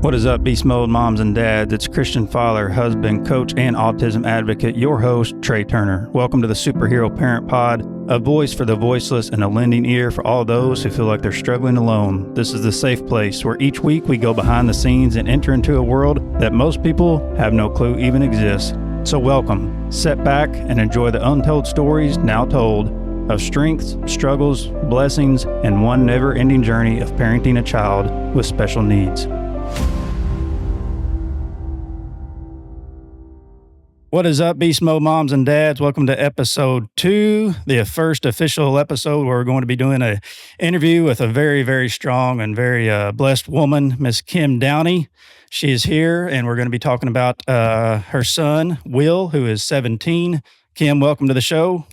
What is up, Beast Mode moms and dads? It's Christian father, husband, coach, and autism advocate, your host, Trey Turner. Welcome to the Superhero Parent Pod, a voice for the voiceless and a lending ear for all those who feel like they're struggling alone. This is the safe place where each week we go behind the scenes and enter into a world that most people have no clue even exists. So welcome, sit back, and enjoy the untold stories now told of strengths, struggles, blessings, and one never-ending journey of parenting a child with special needs. What is up, Beast Mode moms and dads? Welcome to episode 2, the first official episode where we're going to be doing an interview with a very, very strong and very blessed woman, Miss Kim Downey. She is here, and we're going to be talking about her son, Will, who is 17. Kim, welcome to the show.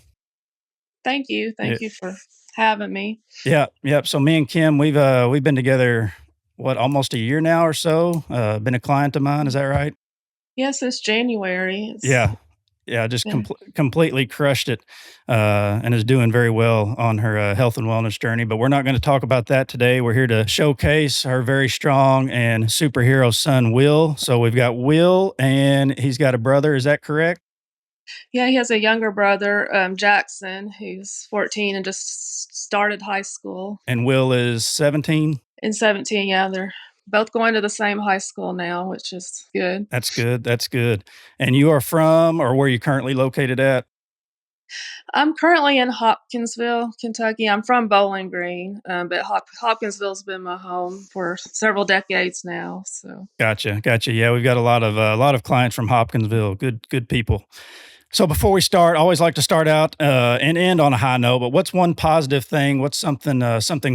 Thank you. Thank you for having me. Yeah. So me and Kim, we've been together, almost a year now or so? Been a client of mine, is that right? Yes, it's January. Completely crushed it and is doing very well on her health and wellness journey. But we're not going to talk about that today. We're here to showcase her very strong and superhero son, Will. So we've got Will, and he's got a brother. Is that correct? Yeah, he has a younger brother, Jackson, who's 14 and just started high school. And Will is 17? And 17, yeah. They're both going to the same high school now, which is good. That's good. And you are from, or where are you currently located at? I'm currently in Hopkinsville, Kentucky. I'm from Bowling Green, but Hopkinsville's been my home for several decades now. So Gotcha. Yeah, we've got a lot of clients from Hopkinsville. Good people. So before we start, I always like to start out and end on a high note. But what's one positive thing? What's something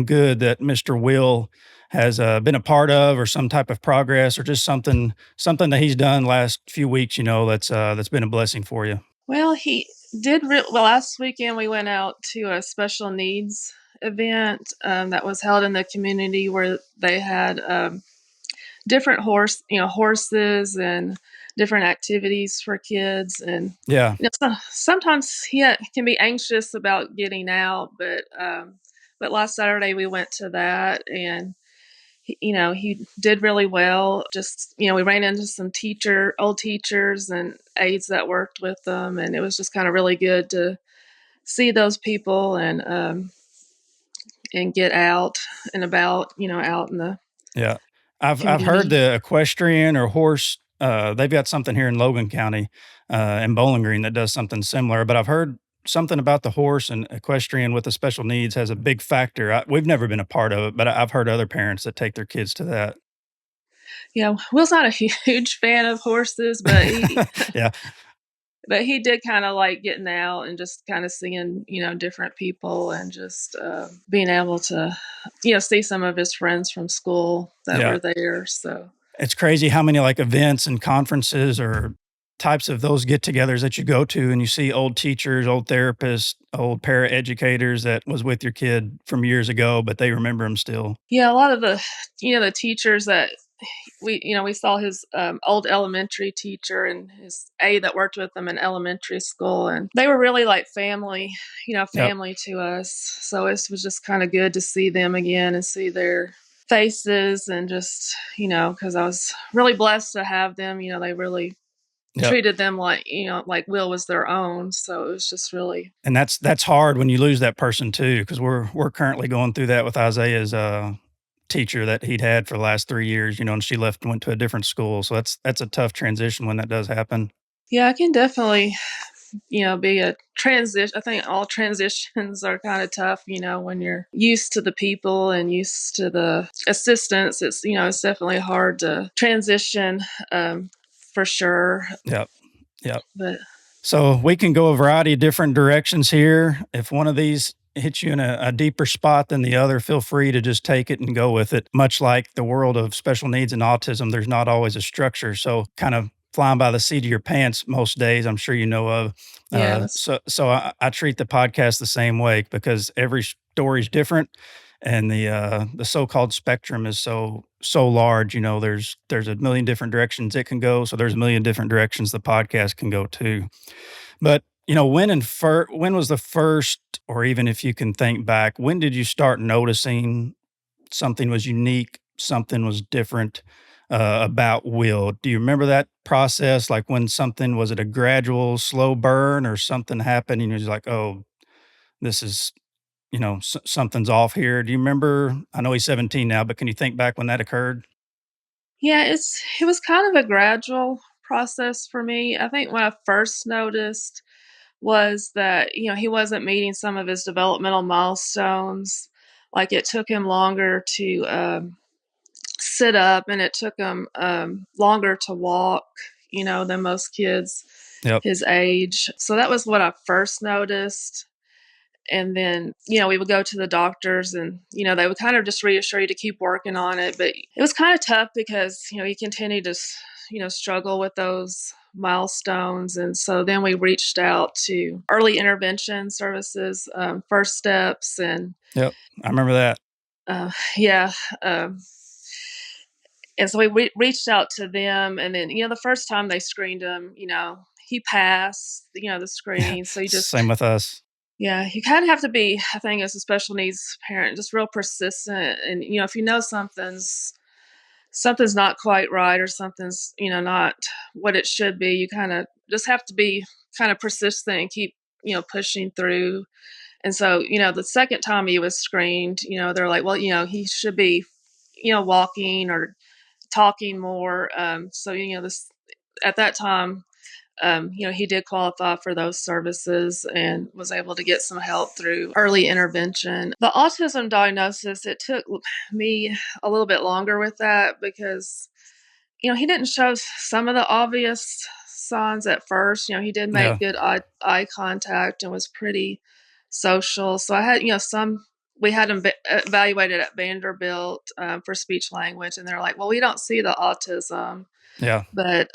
good that Mr. Will has been a part of, or some type of progress, or just something that he's done last few weeks? That's been a blessing for you. Well, he did. Last weekend we went out to a special needs event that was held in the community where they had different horses and different activities for kids. And sometimes he can be anxious about getting out, but last Saturday we went to that, and he did really well. Just, we ran into some old teachers and aides that worked with them, and it was just kind of really good to see those people and get out and about, out in the I've heard the equestrian or horse. They've got something here in Logan County in Bowling Green that does something similar, but I've heard something about the horse and equestrian with the special needs has a big factor. We've never been a part of it, but I've heard other parents that take their kids to that. Yeah, Will's not a huge fan of horses, but he, but he did kind of like getting out and just kind of seeing, different people, and just being able to, see some of his friends from school that were there. So it's crazy how many like events and conferences or types of those get-togethers that you go to, and you see old teachers, old therapists, old para-educators that was with your kid from years ago, but they remember him still. Yeah, a lot of the, the teachers that we saw his old elementary teacher and his aide that worked with them in elementary school, and they were really like family, to us. So it was just kind of good to see them again and see their faces, and just, because I was really blessed to have them. They really treated them like Will was their own. So it was just really. And that's hard when you lose that person too, because we're currently going through that with Isaiah's teacher that he'd had for the last 3 years, and she left and went to a different school. So that's a tough transition when that does happen. Yeah, it can definitely, be a transition. I think all transitions are kind of tough, when you're used to the people and used to the assistance. It's, it's definitely hard to transition. For sure. Yep. But so we can go a variety of different directions here. If one of these hits you in a deeper spot than the other, feel free to just take it and go with it. Much like the world of special needs and autism, there's not always a structure. So kind of flying by the seat of your pants most days, I'm sure you know of. So I treat the podcast the same way, because every story is different. And the so-called spectrum is so large. There's a million different directions it can go. So there's a million different directions the podcast can go too. But when was the first, or even if you can think back, when did you start noticing something was unique something was different about Will. Do you remember that process? Like when something was it a gradual, slow burn, or something happened, and you're just like, "Oh, this is something's off here." Do you remember? I know he's 17 now, but can you think back when that occurred? Yeah, it was kind of a gradual process for me. I think when I first noticed was that, he wasn't meeting some of his developmental milestones. Like, it took him longer to, sit up, and it took him, longer to walk, than most kids Yep. his age. So that was what I first noticed. And then, we would go to the doctors and, they would kind of just reassure you to keep working on it. But it was kind of tough because, he continued to, struggle with those milestones. And so then we reached out to early intervention services, first steps, and Yep. I remember that. yeah. And so we reached out to them. And then, the first time they screened him, he passed, the screening. So you just, Same with us. yeah, you kind of have to be, I think, as a special needs parent, just real persistent. And if you know something's not quite right, or something's not what it should be, you kind of just have to be kind of persistent and keep pushing through. And so the second time he was screened, they're like, well, he should be walking or talking more. So this at that time, he did qualify for those services and was able to get some help through early intervention. The autism diagnosis, it took me a little bit longer with that because, he didn't show some of the obvious signs at first. He did make Yeah. good eye contact and was pretty social. So I had, we had him evaluated at Vanderbilt for speech language, and they're like, well, we don't see the autism. Yeah. But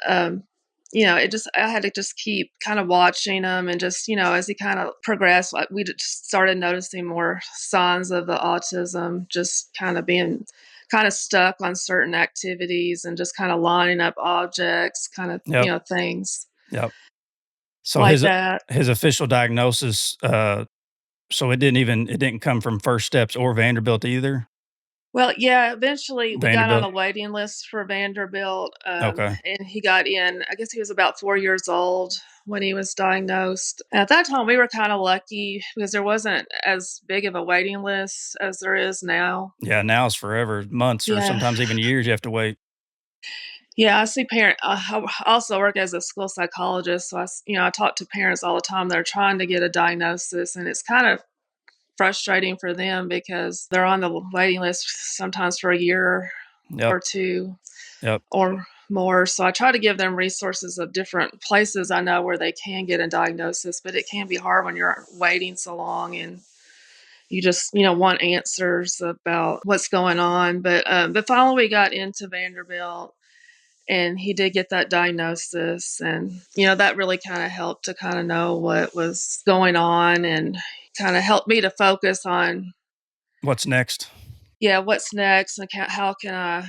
it just I had to just keep kind of watching him, and just as he kind of progressed, like we just started noticing more signs of the autism, just kind of being kind of stuck on certain activities and just kind of lining up objects, kind of Yep. things Yep. So like his that. his official diagnosis, so it didn't come from First Steps or Vanderbilt either? Well, yeah, eventually we got on Vanderbilt? a waiting list for Vanderbilt, Okay. and he got in. I guess he was about 4 years old when he was diagnosed. At that time, we were kind of lucky because there wasn't as big of a waiting list as there is now. Yeah, now it's forever, months or Yeah, sometimes even years you have to wait. yeah. I see parent. I also work as a school psychologist, so I talk to parents all the time. They're trying to get a diagnosis, and it's kind of frustrating for them because they're on the waiting list sometimes for a year Yep. or two Yep. or more. So I try to give them resources of different places I know where they can get a diagnosis, but it can be hard when you're waiting so long and you just, want answers about what's going on. But finally we got into Vanderbilt and he did get that diagnosis. And, that really kind of helped to kind of know what was going on and kind of helped me to focus on, What's next? yeah, what's next and how can I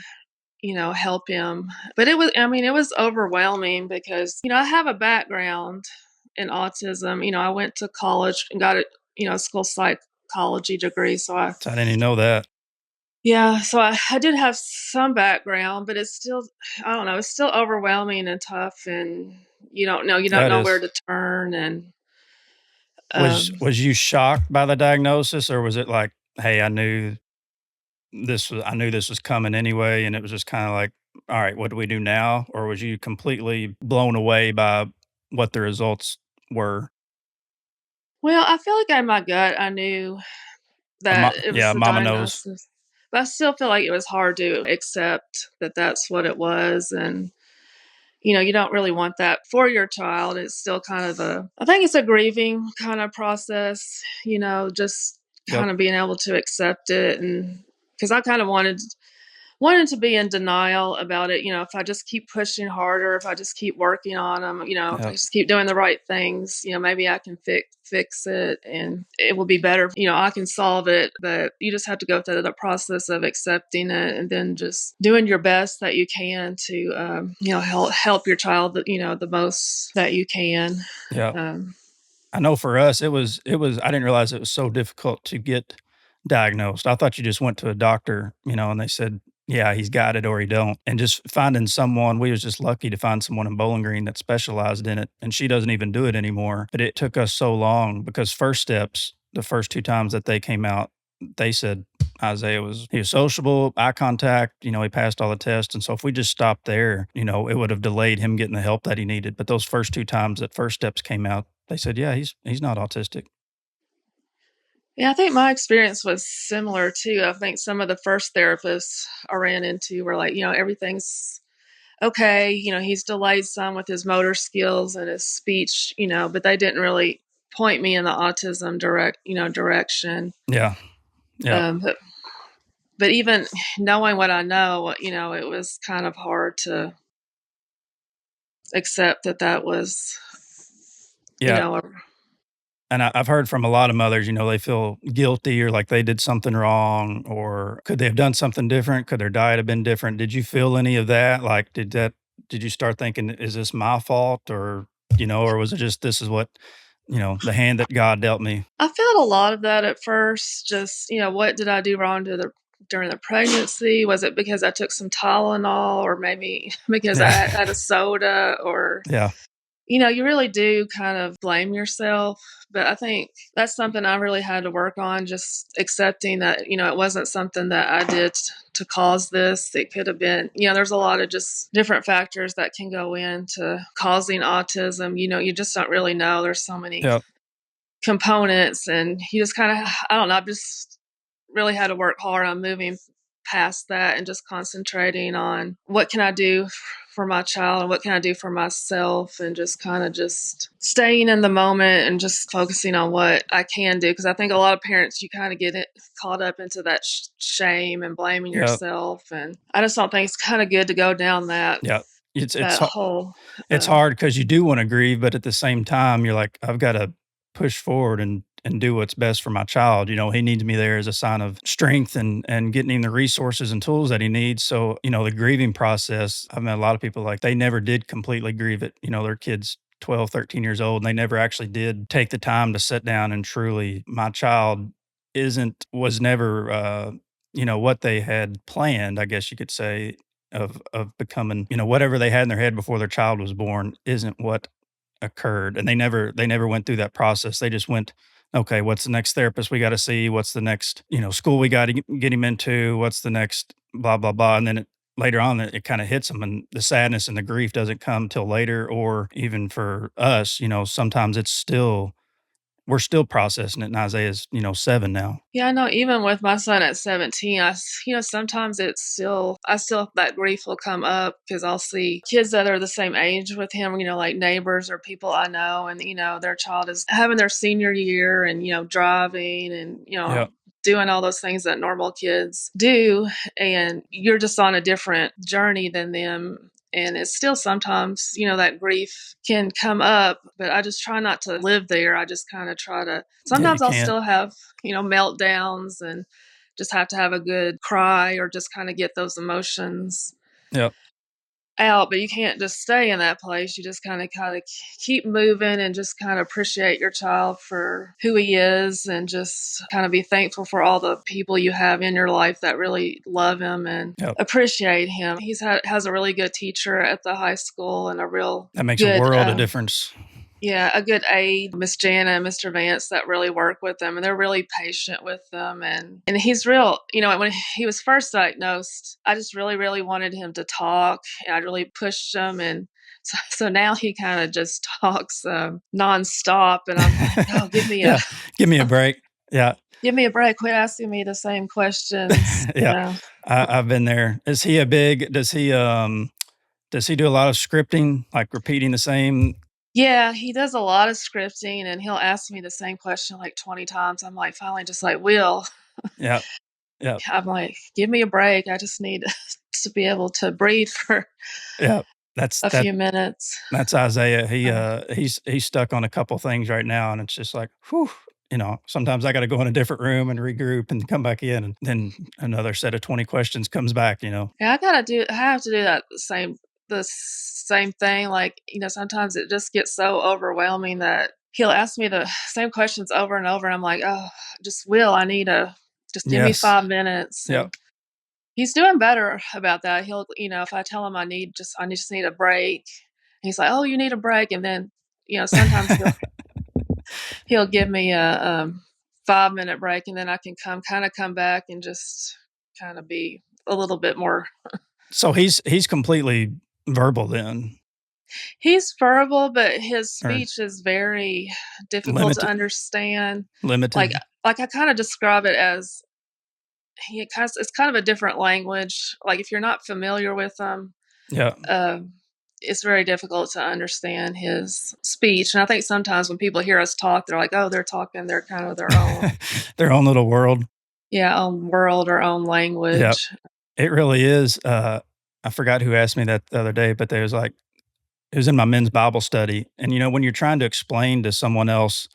help him. But it was overwhelming because, I have a background in autism. I went to college and got a school psychology degree. So I didn't even know that. Yeah, so I did have some background, but it's still, I don't know, it's still overwhelming and tough. And you don't That know where is. to turn. And, um, Was you shocked by the diagnosis, or was it like, "Hey, I knew this was coming anyway," and it was just kinda like, "All right, what do we do now?" Or was you completely blown away by what the results were? well, I feel like in my gut, I knew that it was Yeah, the mama knows. diagnosis, but I still feel like it was hard to accept that that's what it was. And you don't really want that for your child. It's still kind of I think it's a grieving kind of process, just Yep. kind of being able to accept it. And because I kind of wanted to be in denial about it. If I just keep pushing harder, if I just keep working on them, if I Yep. just keep doing the right things, maybe I can fix it and it will be better. I can solve it, but you just have to go through the process of accepting it and then just doing your best that you can to, help your child, the most that you can. Yep. Um, I know for us, it was I didn't realize it was so difficult to get diagnosed. I thought you just went to a doctor, and they said yeah, he's got it or he don't. And just finding someone, we was just lucky to find someone in Bowling Green that specialized in it, and she doesn't even do it anymore. But it took us so long because First Steps, the first 2 times that they came out, they said Isaiah he was sociable, eye contact, he passed all the tests. And so if we just stopped there, it would have delayed him getting the help that he needed. But those first 2 times that First Steps came out, they said, yeah, he's not autistic. Yeah, I think my experience was similar too. I think some of the first therapists I ran into were like, everything's okay. He's delayed some with his motor skills and his speech, but they didn't really point me in the autism direction. Yeah. Yeah. But even knowing what I know, it was kind of hard to accept that was, Yeah. a And I've heard from a lot of mothers, they feel guilty or like they did something wrong, or could they have done something different? Could their diet have been different? Did you feel any of that? Like, did you start thinking, is this my fault? Or was it just, this is what, the hand that God dealt me? I felt a lot of that at first. Just, what did I do wrong during the pregnancy? Was it because I took some Tylenol, or maybe because I Yeah. had a soda, or Yeah. you really do kind of blame yourself. But I think that's something I really had to work on, just accepting that, it wasn't something that I did to cause this. It could have been, there's a lot of just different factors that can go into causing autism. You just don't really know. There's so many Yeah. components, and you just kind of, I don't know, I've just really had to work hard on moving past that and just concentrating on what can I do for my child and what can I do for myself, and just kind of just staying in the moment and just focusing on what I can do. Because I think a lot of parents, you kind of get caught up into that shame and blaming Yeah. yourself, and I just don't think it's kind of good to go down that Yeah. It's that whole It's uh, hard because you do wanna grieve, but at the same time, you're like, "I've gotta push forward and do what's best for my child." He needs me there as a sign of strength and getting him the resources and tools that he needs. So, the grieving process, I've met a lot of people, like, they never did completely grieve it. Their kid's 12, 13 years old, and they never actually did take the time to sit down and truly, my child was never, what they had planned, I guess you could say, of becoming, whatever they had in their head before their child was born isn't what occurred. And they never went through that process. They just went, okay, what's the next therapist we got to see? What's the next, school we got to get him into? What's the next blah blah blah? And then later on, it kind of hits them, and the sadness and the grief doesn't come till later. Or even for us, sometimes we're still processing it. And Isaiah's 7 now. Yeah, I know even with my son at 17, sometimes I still, that grief will come up because I'll see kids that are the same age with him, like neighbors or people I know, and, their child is having their senior year and, driving and, Yeah. doing all those things that normal kids do. And you're just on a different journey than them. And it's still sometimes, that grief can come up, but I just try not to live there. I just kind of try to, Yeah. You sometimes I'll can't. still have, meltdowns and just have to have a good cry or just kind of get those emotions Yeah. out. But you can't just stay in that place. You just kind of keep moving and just kind of appreciate your child for who he is, and just kind of be thankful for all the people you have in your life that really love him and Yeah. appreciate him. Has a really good teacher at the high school, and a real That makes a good world of difference. yeah, a good aide, Miss Jana and Mr. Vance, that really work with them, and they're really patient with them. And he's real, when he was first diagnosed, I just really, really wanted him to talk, and I really pushed him. And so now he kind of just talks nonstop, and I'm like, oh, Yeah. Give me a break. Yeah. give me a break. Quit asking me the same questions. Yeah. I've been there. Is he a big, does he do a lot of scripting, like repeating the same? Yeah, he does a lot of scripting, and he'll ask me the same question like 20 times. I'm like, finally, just like, Will, Yeah. Yeah. I'm like, give me a break. I just need to be able to breathe for Yeah. That's a that few minutes. that's Isaiah. Uh, He's stuck on a couple things right now, and it's just like, whew, sometimes I got to go in a different room and regroup and come back in, and then another set of 20 questions comes back. yeah, I have to do that the same thing. Like, sometimes it just gets so overwhelming that he'll ask me the same questions over and over. And I'm like, oh, just give me Yes. 5 minutes. Yep. He's doing better about that. He'll, if I tell him I just need a break, he's like, "Oh, you need a break," and then, sometimes he'll give me a 5-minute break, and then I can come back and just kind of be a little bit more. So he's completely verbal then, He's verbal, but his or speech is very difficult to limited understand. Like limited? I kind of describe it as it's kind of a different language. Like if you're not familiar with them, Yeah. um, it's very difficult to understand his speech. And I think sometimes when people hear us talk, they're like, "Oh, they're talking their kind of their own, Their own little world. own world or own Yeah. language." It really is. I forgot who asked me that the other day, but they was like, it was in my men's Bible study. And, when you're trying to explain to someone else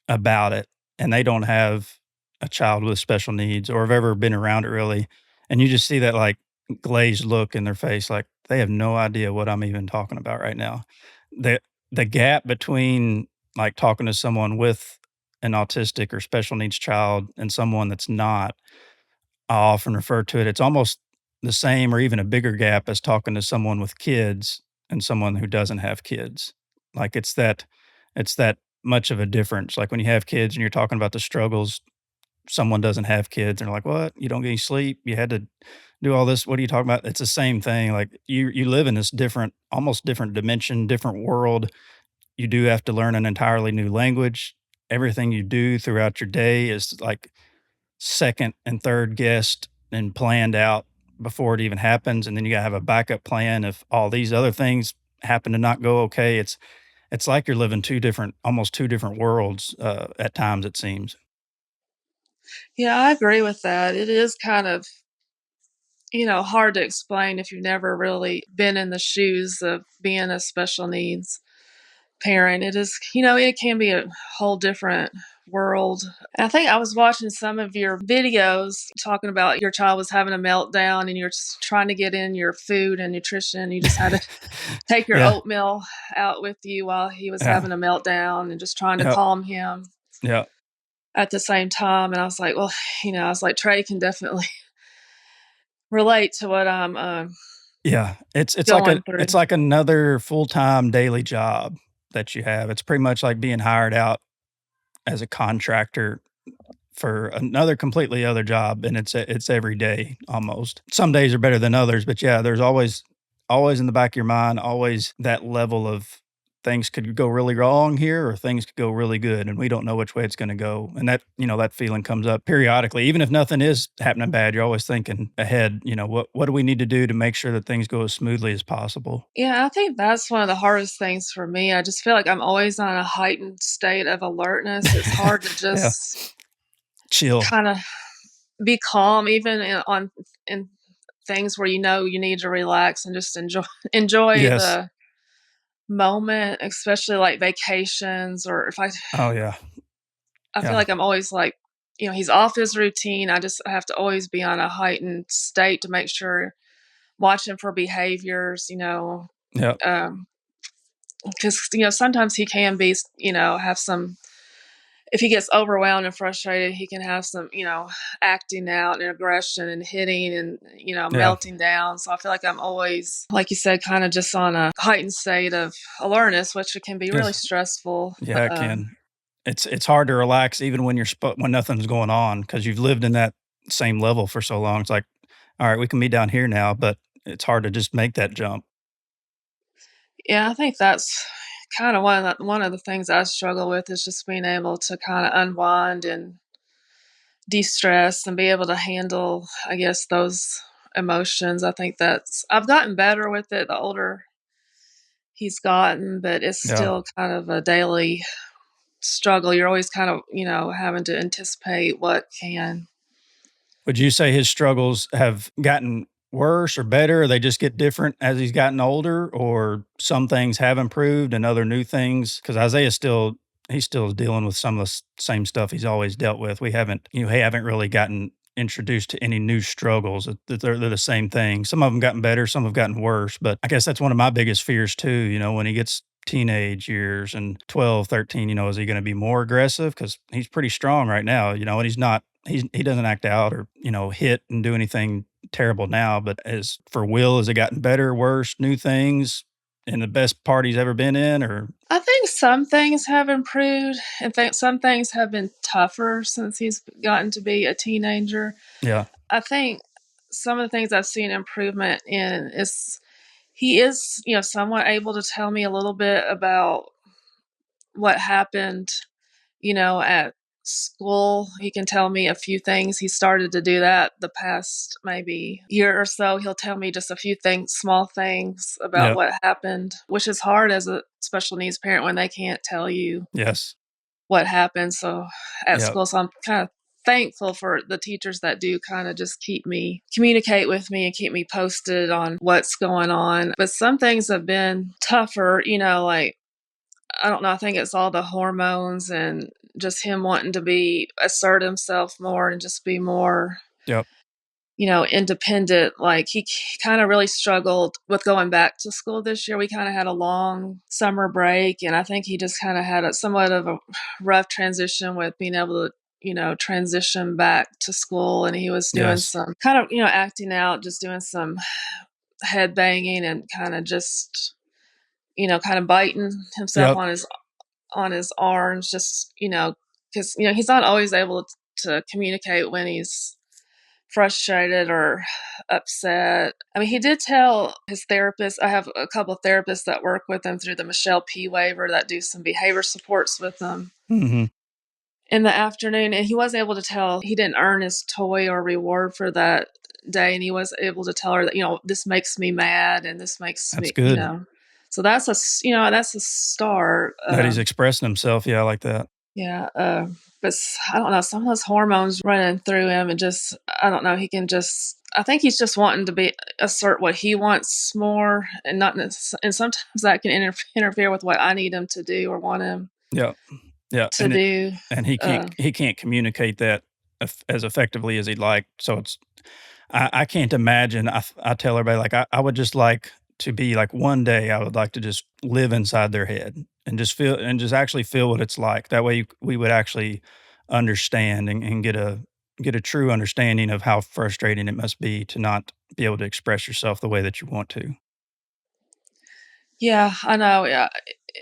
about it and they don't have a child with special needs or have ever been around it really, and you just see that like glazed look in their face, like they have no idea what I'm even talking about right now. The the gap between like talking to someone with an autistic or special needs child and someone that's not, I often refer to it, it's almost the same or even a bigger gap as talking to someone with kids and someone who doesn't have kids. Like it's that much of a difference. Like when you have kids and you're talking about the struggles, someone doesn't have kids and they're like, "What? You don't get any sleep? You had to do all this. What are you talking about?" It's the same thing. Like you live in this different, almost different dimension, different world. You do have to learn an entirely new language. Everything you do throughout your day is like second and third guessed and planned out before it even happens, and then you gotta have a backup plan if all these other things happen to not go okay. It's like you're living almost 2 different worlds, at times, it seems. Yeah, I agree with that. It is kind of, hard to explain if you've never really been in the shoes of being a special needs parent. It is, it can be a whole different world. I think I was watching some of your videos talking about your child was having a meltdown and you're just trying to get in your food and nutrition. You just had to take your Yeah, oatmeal out with you while he was yeah, having a meltdown and just trying to yeah, calm him yeah, at the same time. And I was like, well, I was like, Trey can definitely relate to what I'm yeah. It's like going through. another full-time daily job that you have. It's pretty much like being hired out as a contractor for another completely other job, and it's every day almost. Some days are better than others, but yeah, there's always in the back of your mind, always that level of things could go really wrong here or things could go really good, and we don't know which way it's gonna go. And that feeling comes up periodically. Even if nothing is happening bad, you're always thinking ahead, what do we need to do to make sure that things go as smoothly as possible? Yeah, I think that's one of the hardest things for me. I just feel like I'm always on a heightened state of alertness. It's hard to Yeah. just Chill. kind of be calm, even in things where you need to relax and just enjoy Yes. the moment, especially like vacations or if Oh, yeah. I feel Yeah. like I'm always like, he's off his routine. I have to always be on a heightened state to make sure watching for behaviors, Yeah. um, because sometimes he can be, have some. If he gets overwhelmed and frustrated, he can have some, acting out and aggression and hitting and Yeah. melting down. So I feel like I'm always, like you said, kind of just on a heightened state of alertness, which can be really Yes. stressful. Yeah, it can. It's hard to relax even when when nothing's going on because 'cause you've lived in that same level for so long. It's like, "All right, we can be down here now," but it's hard to just make that jump. Yeah, I think that's kind of one of the things I struggle with is just being able to kind of unwind and de-stress and be able to handle, I guess, those emotions. I think I've gotten better with it the older he's gotten, but it's Yeah. still kind of a daily struggle. You're always kind of, having to anticipate what can. Would you say his struggles have gotten worse or better, or they just get different as he's gotten older, or some things have improved and other new things? Because Isaiah's still he's still dealing with some of the same stuff he's always dealt with. We haven't really gotten introduced to any new struggles. They're the same thing. Some of them gotten better, some have gotten worse. But I guess that's one of my biggest fears too. When he gets teenage years and 12, 13, is he going to be more aggressive? Because he's pretty strong right now, and he doesn't act out or, hit and do anything terrible now, but as for Will, has it gotten better, worse, new things, and the best part he's ever been in, or I think some things have improved, and some things have been tougher since he's gotten to be a teenager. yeah, I think some of the things I've seen improvement in is he is, somewhat able to tell me a little bit about what happened, at school. He can tell me a few things. He started to do that the past maybe year or so. He'll tell me just a few things, small things about yeah, what happened, which is hard as a special needs parent when they can't tell you yes, what happened. So at yeah, school, so I'm kind of thankful for the teachers that do kind of just communicate with me and keep me posted on what's going on. But some things have been tougher, like I don't know, I think it's all the hormones and just him wanting to assert himself more and just be more, yep, independent. Like he kind of really struggled with going back to school this year. We kind of had a long summer break, and I think he just kind of had somewhat of a rough transition with being able to, transition back to school. And he was doing yes, some kind of, acting out, just doing some head banging and kind of just, kind of biting himself yep, on his arms, just because he's not always able to communicate when he's frustrated or upset. I mean, he did tell his therapist. I have a couple of therapists that work with him through the Michelle P. waiver that do some behavior supports with him hmm, in the afternoon, and he was able to tell he didn't earn his toy or reward for that day, and he was able to tell her that this makes me mad and this makes that's me, good so that's a start. that he's expressing himself. Yeah, I like that. Yeah, but I don't know, some of those hormones running through him, and just I don't know. He can just, I think he's just wanting to assert what he wants more, and not, and sometimes that can interfere with what I need him to do or want him Yeah, yeah, to do. and he can't communicate that as effectively as he'd like. So I can't imagine. I tell everybody like I would just like to be like one day I would like to just live inside their head and just feel and just actually feel what it's like. That way we would actually understand and get a true understanding of how frustrating it must be to not be able to express yourself the way that you want to. Yeah, I know. Yeah,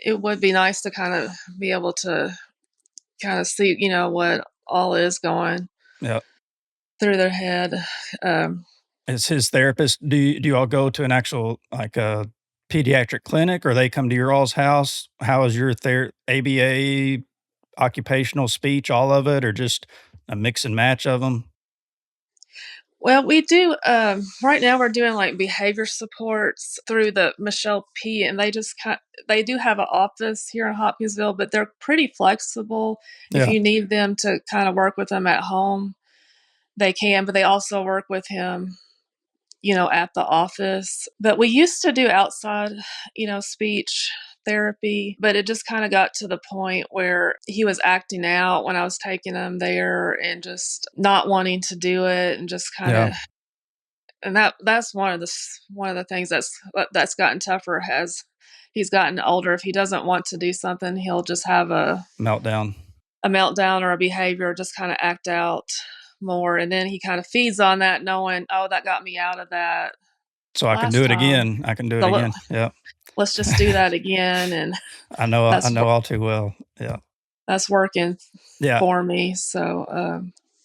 it would be nice to kind of be able to kind of see, what all is going Yeah. through their head. Um, Is his therapist do you all go to an actual, like, a pediatric clinic, or they come to your all's house? How is your ABA, occupational speech, all of it, or just a mix and match of them? Well, we do. Right now, we're doing like behavior supports through the Michelle P. And they do have an office here in Hopkinsville, but they're pretty flexible. If Yeah, you need them to kind of work with them at home, they can. But they also work with him, at the office. But we used to do outside, speech therapy, but it just kind of got to the point where he was acting out when I was taking him there and just not wanting to do it and just kind yeah, of, and that's one of the things that's gotten tougher as he's gotten older. If he doesn't want to do something, he'll just have meltdown. a meltdown or a behavior, just kind of act out more, and then he kind of feeds on that, knowing, oh, that got me out of that So I can last do it time. again. I can do it So again. Yeah. let's just do that again, and I that's know all too well. Yeah. that's working Yeah. for me. So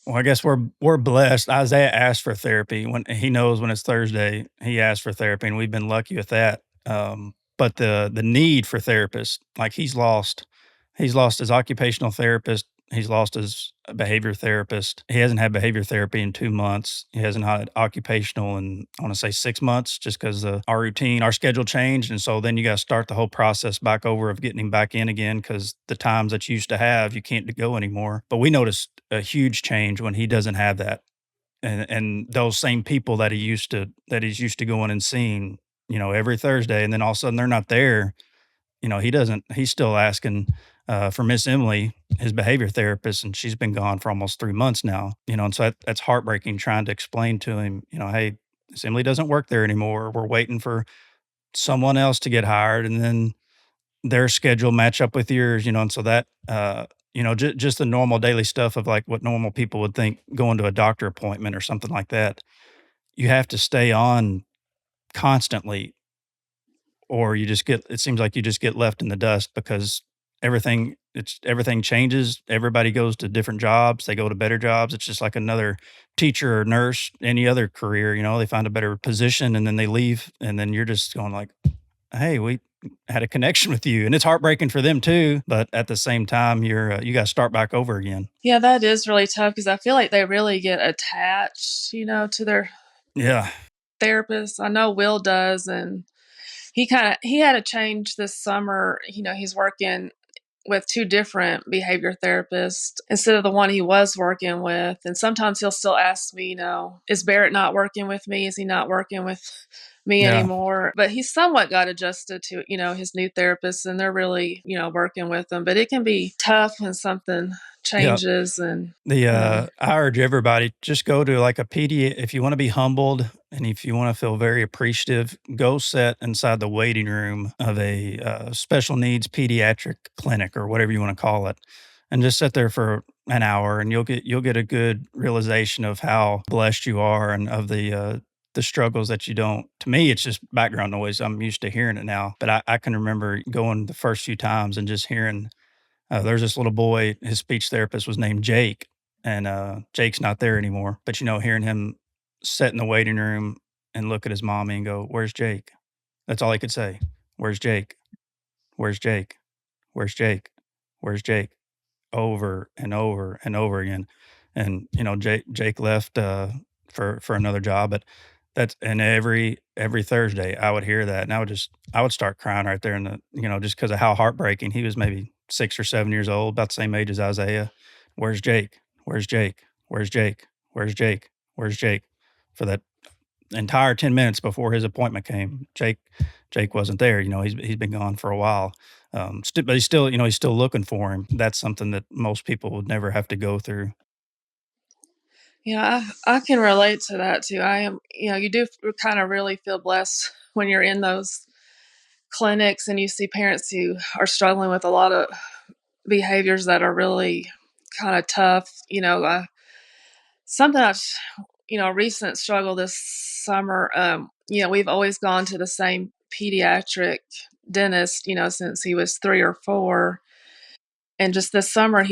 Well, I guess we're blessed. Isaiah asked for therapy when he knows when it's Thursday. He asked for therapy, and we've been lucky with that. But the need for therapists, like he's lost his occupational therapist. He's lost his behavior therapist. He hasn't had behavior therapy in 2 months. He hasn't had occupational in I want to say 6 months, just because our routine, our schedule changed, and so then you got to start the whole process back over of getting him back in again because the times that you used to have, you can't go anymore. But we noticed a huge change when he doesn't have that, and those same people that he's used to going and seeing, every Thursday, and then all of a sudden they're not there. He doesn't. He's still asking for Miss Emily, his behavior therapist, and she's been gone for almost 3 months now. And so that's heartbreaking trying to explain to him, hey, Miss Emily doesn't work there anymore. We're waiting for someone else to get hired, and then their schedule match up with yours. And so that just the normal daily stuff of like what normal people would think going to a doctor appointment or something like that. you have to stay on constantly, or you just get, it seems like you just get left in the dust because everything changes. Everybody goes to different jobs. They go to better jobs. It's just like another teacher or nurse, any other career, they find a better position and then they leave. And then you're just going like, hey, we had a connection with you. And it's heartbreaking for them too. But at the same time, you got to start back over again. Yeah, that is really tough because I feel like they really get attached, to their Yeah. therapist. I know Will does, and he had a change this summer. He's working with two different behavior therapists instead of the one he was working with. And sometimes he'll still ask me, is Barrett not working with me? Is he not working with me Yeah. anymore? But he's somewhat got adjusted to, his new therapist, and they're really, working with him. But it can be tough when something Yeah. changes. And I urge everybody, just go to like a PD if you want to be humbled and if you want to feel very appreciative. Go sit inside the waiting room of a special needs pediatric clinic or whatever you want to call it, and just sit there for an hour, and you'll get a good realization of how blessed you are and of the struggles that you don't. To me, it's just background noise. I'm used to hearing it now, but I can remember going the first few times and just hearing there's this little boy, his speech therapist was named Jake, and Jake's not there anymore. But hearing him sit in the waiting room and look at his mommy and go, "Where's Jake?" That's all he could say. "Where's Jake? Where's Jake? Where's Jake? Where's Jake?" Over and over and over again. And Jake left for another job, but that's, and every Thursday I would hear that, and I would start crying right there in the, just because of how heartbreaking. He was maybe 6 or 7 years old, about the same age as Isaiah. Where's Jake? Where's Jake? Where's Jake? Where's Jake? Where's Jake? For that entire 10 minutes before his appointment came, Jake wasn't there. He's been gone for a while. But he's still looking for him. That's something that most people would never have to go through. yeah, I can relate to that too. I am, you do kind of really feel blessed when you're in those clinics and you see parents who are struggling with a lot of behaviors that are really kind of tough. Something I've, recent struggle this summer. We've always gone to the same pediatric dentist, since he was 3 or 4. And just this summer,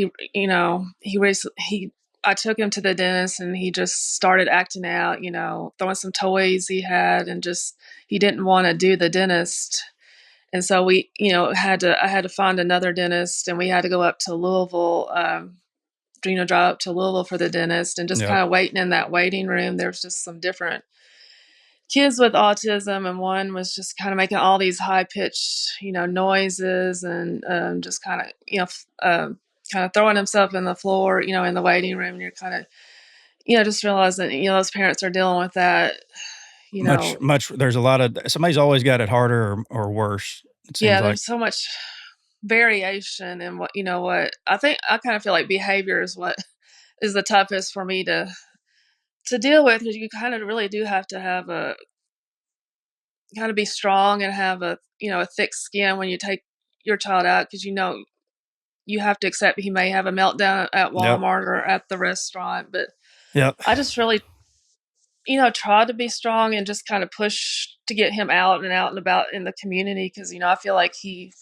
I took him to the dentist and he just started acting out, throwing some toys he had, and just, he didn't want to do the dentist. And so I had to find another dentist, and we had to go up to Louisville, drive up to Louisville for the dentist, and just Yep. kind of waiting in that waiting room. There's just some different kids with autism, and one was just kind of making all these high pitched, noises, and just kind of, kind of throwing himself in the floor, in the waiting room. And you're kind of, just realizing, those parents are dealing with that, Much. There's a lot of, somebody's always got it harder or worse. It seems yeah, like. there's so much variation in what I think. I kind of feel like behavior is what is the toughest for me to deal with, because you kind of really do have to have a kind of be strong and have a thick skin when you take your child out, because you have to accept he may have a meltdown at Yep. Walmart or at the restaurant. But Yep. I just really try to be strong and just kind of push to get him out and about in the community, because I feel like he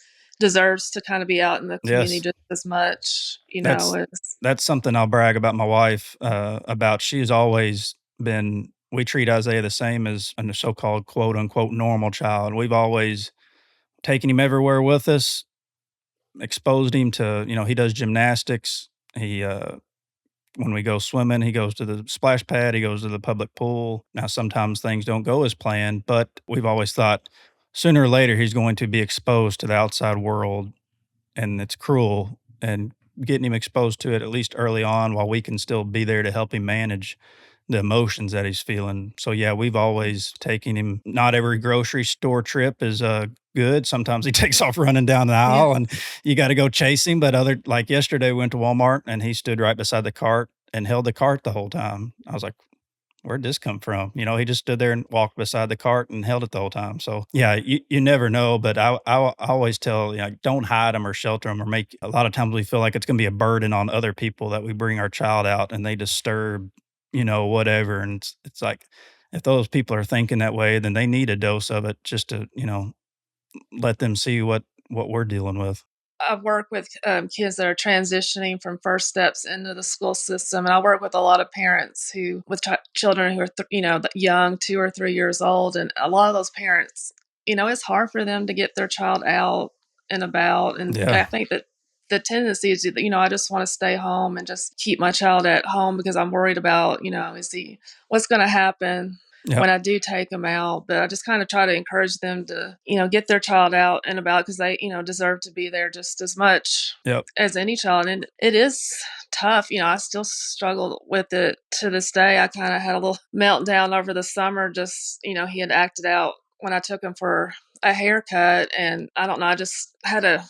deserves to kind of be out in the community Yes. just as much, That's as that's something I'll brag about my wife about. She's always been. We treat Isaiah the same as a so-called quote unquote normal child. We've always taken him everywhere with us, exposed him to, he does gymnastics. He When we go swimming, he goes to the splash pad, he goes to the public pool. Now sometimes things don't go as planned, but we've always thought sooner or later he's going to be exposed to the outside world, and it's cruel, and getting him exposed to it at least early on while we can still be there to help him manage the emotions that he's feeling. So yeah, we've always taken him. Not every grocery store trip is good. Sometimes he takes off running down the yeah, aisle and you got to go chase him. But like yesterday, we went to Walmart and he stood right beside the cart and held the cart the whole time. I was like, where'd this come from? He just stood there and walked beside the cart and held it the whole time. So yeah, you never know. But I always tell, don't hide them or shelter them or make. A lot of times we feel like it's going to be a burden on other people that we bring our child out and they disturb, whatever. And it's like, if those people are thinking that way, then they need a dose of it just to, let them see what we're dealing with. I work with kids that are transitioning from first steps into the school system, and I work with a lot of parents who, with children who are, young, 2 or 3 years old, and a lot of those parents, it's hard for them to get their child out and about, and Yeah. I think that the tendency is, I just want to stay home and just keep my child at home because I'm worried about, what's going to happen Yep. when I do take them out. But I just kind of try to encourage them to, get their child out and about because they, deserve to be there just as much Yep. as any child. And it is tough. I still struggle with it to this day. I kind of had a little meltdown over the summer. Just, he had acted out when I took him for a haircut. And I don't know, I just had to,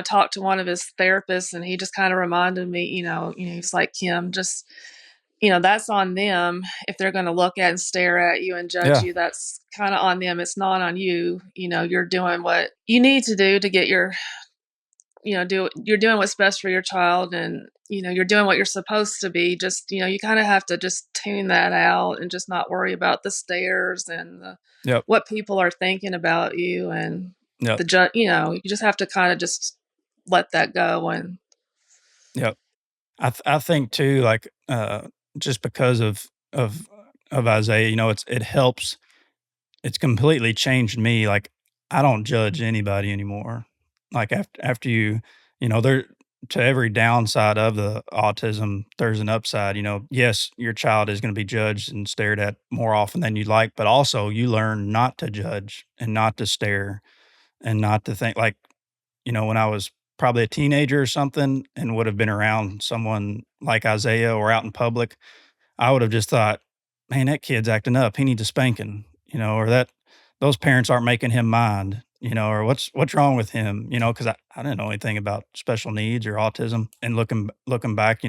talk to one of his therapists, and he just kind of reminded me, he's like, Kim, just, that's on them. If they're going to look at and stare at you and judge Yeah. you, that's kind of on them. It's not on you. You're doing what you need to do to get your, you're doing what's best for your child, and, you're doing what you're supposed to be. Just, you kind of have to just tune that out and just not worry about the stares and Yep. what people are thinking about you, and Yep. you just have to kind of just let that go. And Yep. I think too, like, just because of Isaiah, it helps. It's completely changed me. Like, I don't judge anybody anymore. Like, after there to every downside of the autism, there's an upside. Yes, your child is going to be judged and stared at more often than you'd like, but also you learn not to judge and not to stare and not to think like, when I was probably a teenager or something and would have been around someone like Isaiah or out in public, I would have just thought, "Man, that kid's acting up. He needs a spanking," or that those parents aren't making him mind, or what's wrong with him, because I didn't know anything about special needs or autism. And looking back,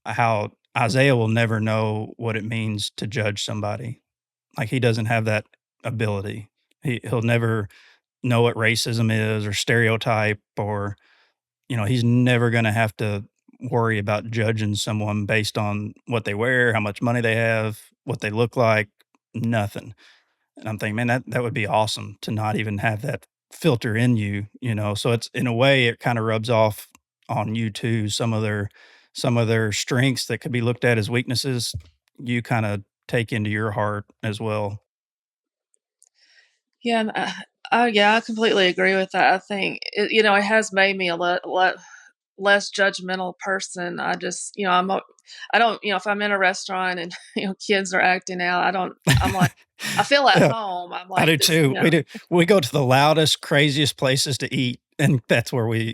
how Isaiah will never know what it means to judge somebody. Like he doesn't have that ability. He'll never know what racism is or stereotype or he's never going to have to worry about judging someone based on what they wear, how much money they have, what they look like, nothing. And I'm thinking, man, that would be awesome to not even have that filter in you. So it's in a way it kind of rubs off on you too. Some of their strengths that could be looked at as weaknesses, you kind of take into your heart as well. yeah, yeah, I completely agree with that. I think it has made me a lot less judgmental person. I just, I don't, if I'm in a restaurant and kids are acting out, I'm like, I feel at Yeah, home. I'm I like do this, too. We do. We go to the loudest, craziest places to eat, and that's where we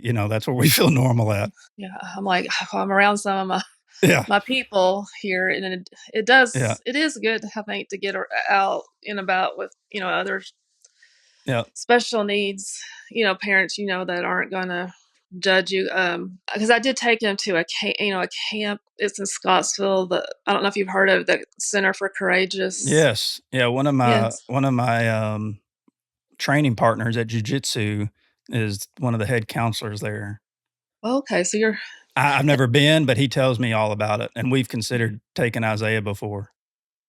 feel normal at. yeah, I'm like, I'm around some of Yeah, my people here, and yeah, it is good, I think, to get out and about with other yeah. special needs, parents, that aren't gonna judge you. Because I did take him to a camp. It's in Scottsville. I don't know if you've heard of the Center for Courageous Yes. Yeah, one of my Kids. one of my, training partners at jujitsu is one of the head counselors there. Okay, so you're I've never been, but he tells me all about it, and we've considered taking Isaiah before.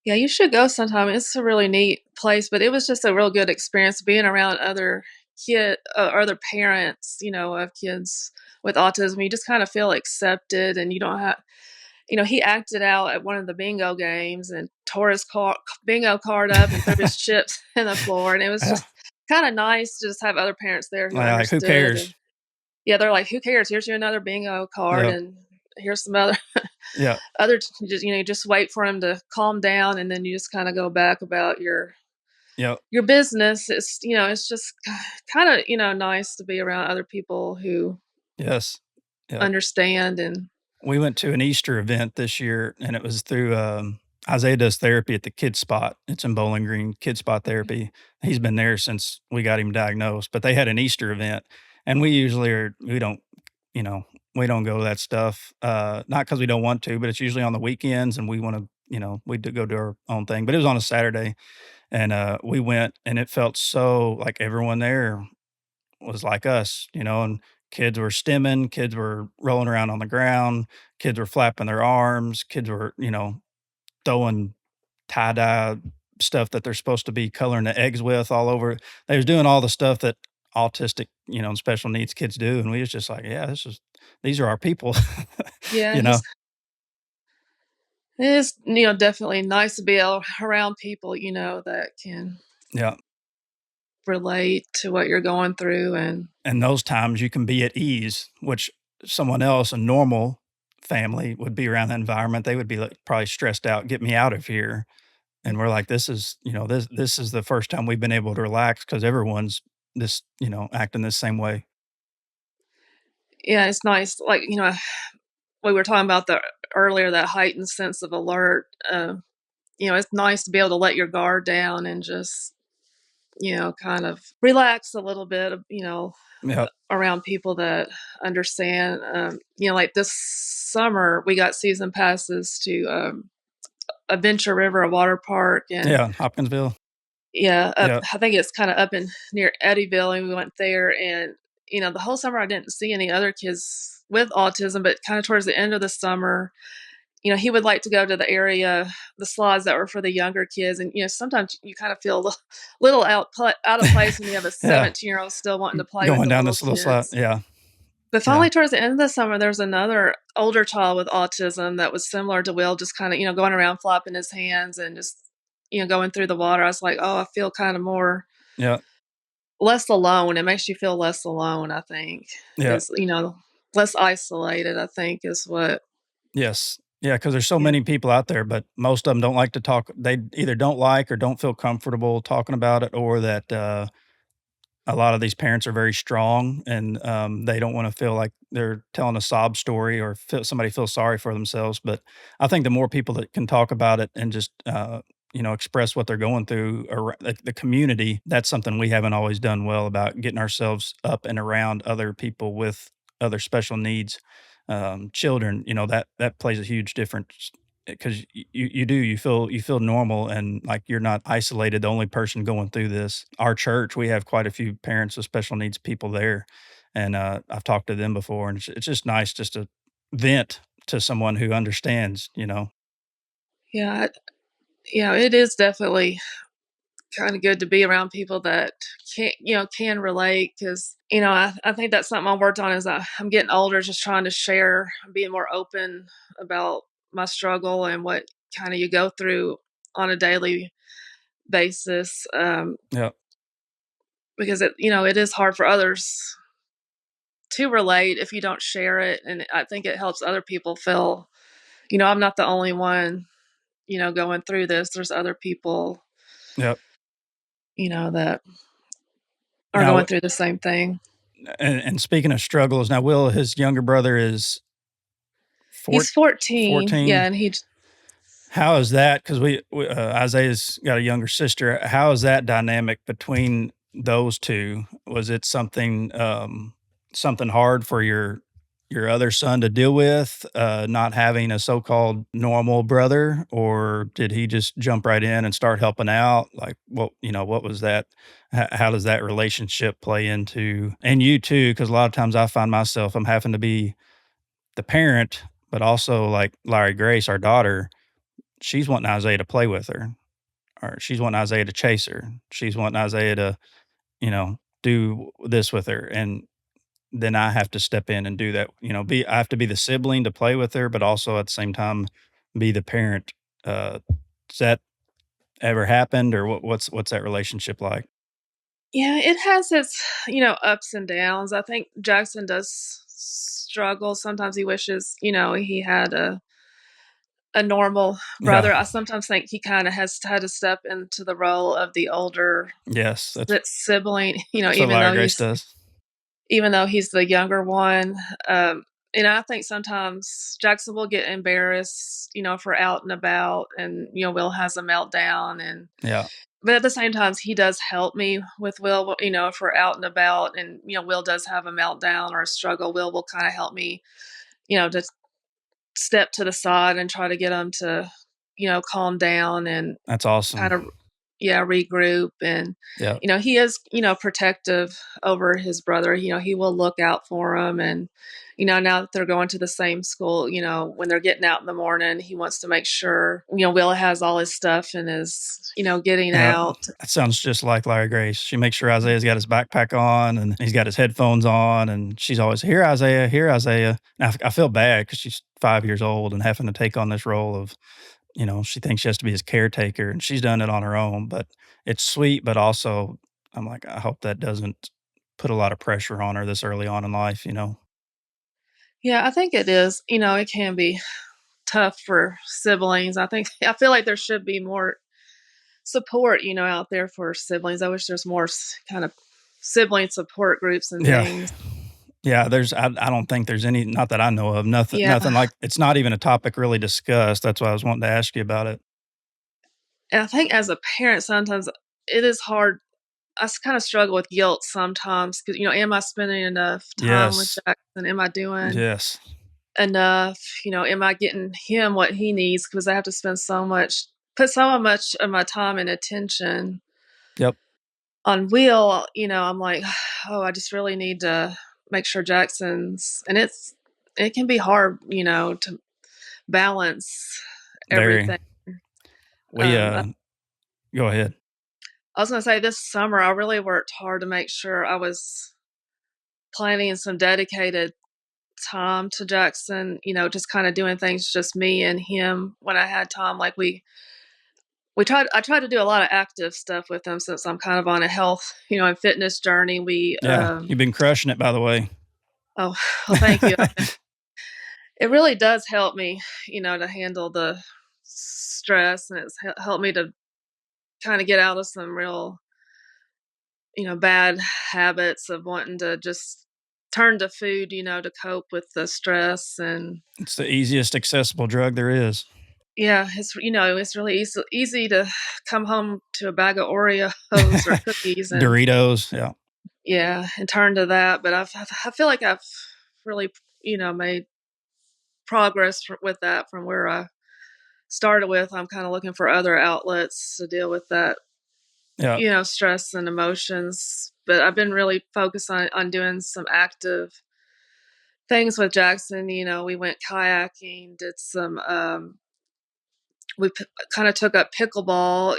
yeah, you should go sometime. It's a really neat place, but it was just a real good experience being around other parents, of kids with autism. You just kind of feel accepted, and you don't have. He acted out at one of the bingo games and tore his bingo card up and threw his chips in the floor, and it was Yeah. just kind of nice to just have other parents there who Like, who understood. cares? And yeah, they're like, "Who cares? Here's you another bingo card, Yeah, and here's some other yeah, just just wait for him to calm down, and then you just kind of go back about yeah, your business." It's just kind of nice to be around other people who yes, yeah. understand. And We went to an Easter event this year, and it was through, Isaiah does therapy at the Kid Spot. It's in Bowling Green, Kid Spot Therapy. He's been there since we got him diagnosed, but they had an Easter event, and you know, we don't go to that stuff, not because we don't want to, but it's usually on the weekends, and we wanna, we do go do our own thing, but it was on a Saturday, and, we went, and it felt so like everyone there was like us, and kids were stimming, kids were rolling around on the ground, kids were flapping their arms, kids were, throwing tie-dye stuff that they're supposed to be coloring the eggs with all over. They was doing all the stuff that autistic, and special needs kids do, and we was just like, "Yeah, these are our people." Yeah, You know? it is, definitely nice to be around people, that can Yeah. relate to what you're going through. And And those times you can be at ease, which someone else, a normal family, would be around that environment. They would be like probably stressed out, "Get me out of here." And we're like, "This is, this is the first time we've been able to relax because everyone's acting the same way." yeah, it's nice. Like, we were talking about the earlier, that heightened sense of alert. It's nice to be able to let your guard down and just, kind of relax a little bit, Yeah. around people that understand. Like this summer, we got season passes to Adventure River, a water park, and Yeah, Hopkinsville. yeah, Yeah. I think it's kind of up in near Eddyville, and we went there, and the whole summer I didn't see any other kids with autism, but kind of towards the end of the summer, he would like to go to the area, the slides that were for the younger kids, and sometimes you kind of feel a little out of place when you have a Yeah. 17-year-old still wanting to play with Going the down little this little slide. kids. Yeah. But Yeah. finally, towards the end of the summer, there was another older child with autism that was similar to Will, just kind of, going around flapping his hands and just, going through the water. I was like, oh, I feel kind of more Yeah. less alone. It makes you feel less alone, I think, Yeah. is, less isolated, I think, is what, Yes. Yeah, because there's so yeah. many people out there, but most of them don't like to talk. They either don't like or don't feel comfortable talking about it, or that, a lot of these parents are very strong and they don't want to feel like they're telling a sob story or somebody feels sorry for themselves. But I think the more people that can talk about it and just express what they're going through, or the community, that's something we haven't always done well about getting ourselves up and around other people with other special needs, children. That plays a huge difference because you feel normal and like you're not isolated, the only person going through this. Our church, we have quite a few parents with special needs people there, and I've talked to them before, and it's just nice just to vent to someone who understands. Yeah, it is definitely kind of good to be around people that can relate, because I think that's something I worked on as I'm getting older, just trying to share, being more open about my struggle and what kind of you go through on a daily basis, Yeah. because it is hard for others to relate if you don't share it, and I think it helps other people feel, I'm not the only one, going through this. There's other people, Yep. that are Now, going through the same thing. and speaking of struggles, now Will, his younger brother is He's 14, yeah, 14. and How is that? Because Isaiah's got a younger sister. How is that dynamic between those two? Was it something hard for your other son to deal with, not having a so-called normal brother, or did he just jump right in and start helping out? Like, what was that? How does that relationship play into, and you too? Because a lot of times I find myself I'm having to be the parent, but also like Larry Grace, our daughter, she's wanting Isaiah to play with her, or she's wanting Isaiah to chase her. She's wanting Isaiah to, do this with her. And then I have to step in and do that. I have to be the sibling to play with her, but also at the same time be the parent. Does that ever happened, or what's that relationship like? yeah, it has its, ups and downs. I think Jackson does struggle. Sometimes he wishes, he had a normal Yeah. brother. I sometimes think he kind of has had to step into the role of the older Yes. sibling, That's what Larry Grace does. even though he's the younger one. Um, I think sometimes Jackson will get embarrassed, for out and about, and Will has a meltdown, and Yeah. but at the same time, he does help me with Will. If we're out and about, and Will does have a meltdown or a struggle, Will kind of help me, to step to the side and try to get him to, calm down and That's kind awesome. of regroup. And, Yeah. he is, protective over his brother. He will look out for him. And, now that they're going to the same school, when they're getting out in the morning, he wants to make sure, Will has all his stuff and is, getting Yeah, out. that sounds just like Larry Grace. She makes sure Isaiah's got his backpack on and he's got his headphones on, and she's always, "Here, Isaiah, here, Isaiah." And I feel bad because she's 5 years old and having to take on this role of, she thinks she has to be his caretaker, and she's done it on her own. But it's sweet, but also I'm like, I hope that doesn't put a lot of pressure on her this early on in life. Yeah, I think it is. It can be tough for siblings. I feel like there should be more support, out there for siblings. I wish there's more kind of sibling support groups and Yeah. things. Yeah, I don't think there's any, not that I know of, Yeah. nothing like, it's not even a topic really discussed. That's why I was wanting to ask you about it. And I think as a parent, sometimes it is hard. I kind of struggle with guilt sometimes because, am I spending enough time with Yes. Jackson? Am I doing Yes. enough? Am I getting him what he needs? Because I have to put so much of my time and attention Yep. on Will. I'm like, oh, I just really need to make sure and it can be hard, to balance Very. everything. We, I go ahead. was gonna say this summer I really worked hard to make sure I was planning some dedicated time to Jackson, just kind of doing things just me and him when I had time. Like I tried to do a lot of active stuff with him since I'm kind of on a health, and fitness journey. Yeah, you've been crushing it, by the way. Oh, well, thank you. It really does help me, to handle the stress, and it's helped me to kind of get out of some real, bad habits of wanting to just turn to food, to cope with the stress. And It's the easiest accessible drug there is. yeah, it's really easy to come home to a bag of Oreos or cookies and Doritos, yeah. yeah, and turn to that. But I feel like I've really, made progress with that from where I started with. I'm kind of looking for other outlets to deal with that, Yeah. stress and emotions. But I've been really focused on doing some active things with Jackson. We went kayaking, did some, we kind of took up pickleball,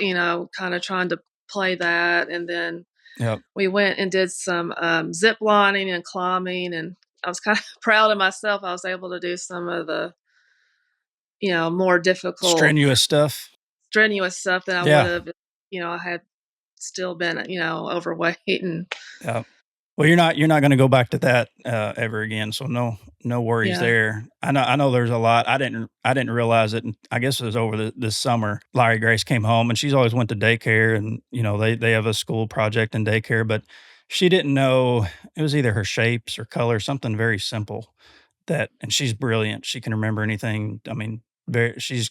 kind of trying to play that. And then Yep. we went and did some zip lining and climbing. And I was kind of proud of myself. I was able to do some of the, more difficult, Strenuous stuff. strenuous stuff than I would Yeah. have, I had still been, overweight. And Yeah. Well, you're not gonna go back to that, ever again, so no worries yeah, there. I know there's a lot. I didn't realize it, and I guess it was over this summer. Larry Grace came home, and she's always went to daycare, and, they have a school project in daycare, but she didn't know it was either her shapes or color, something very simple and she's brilliant. She can remember anything. I mean, she's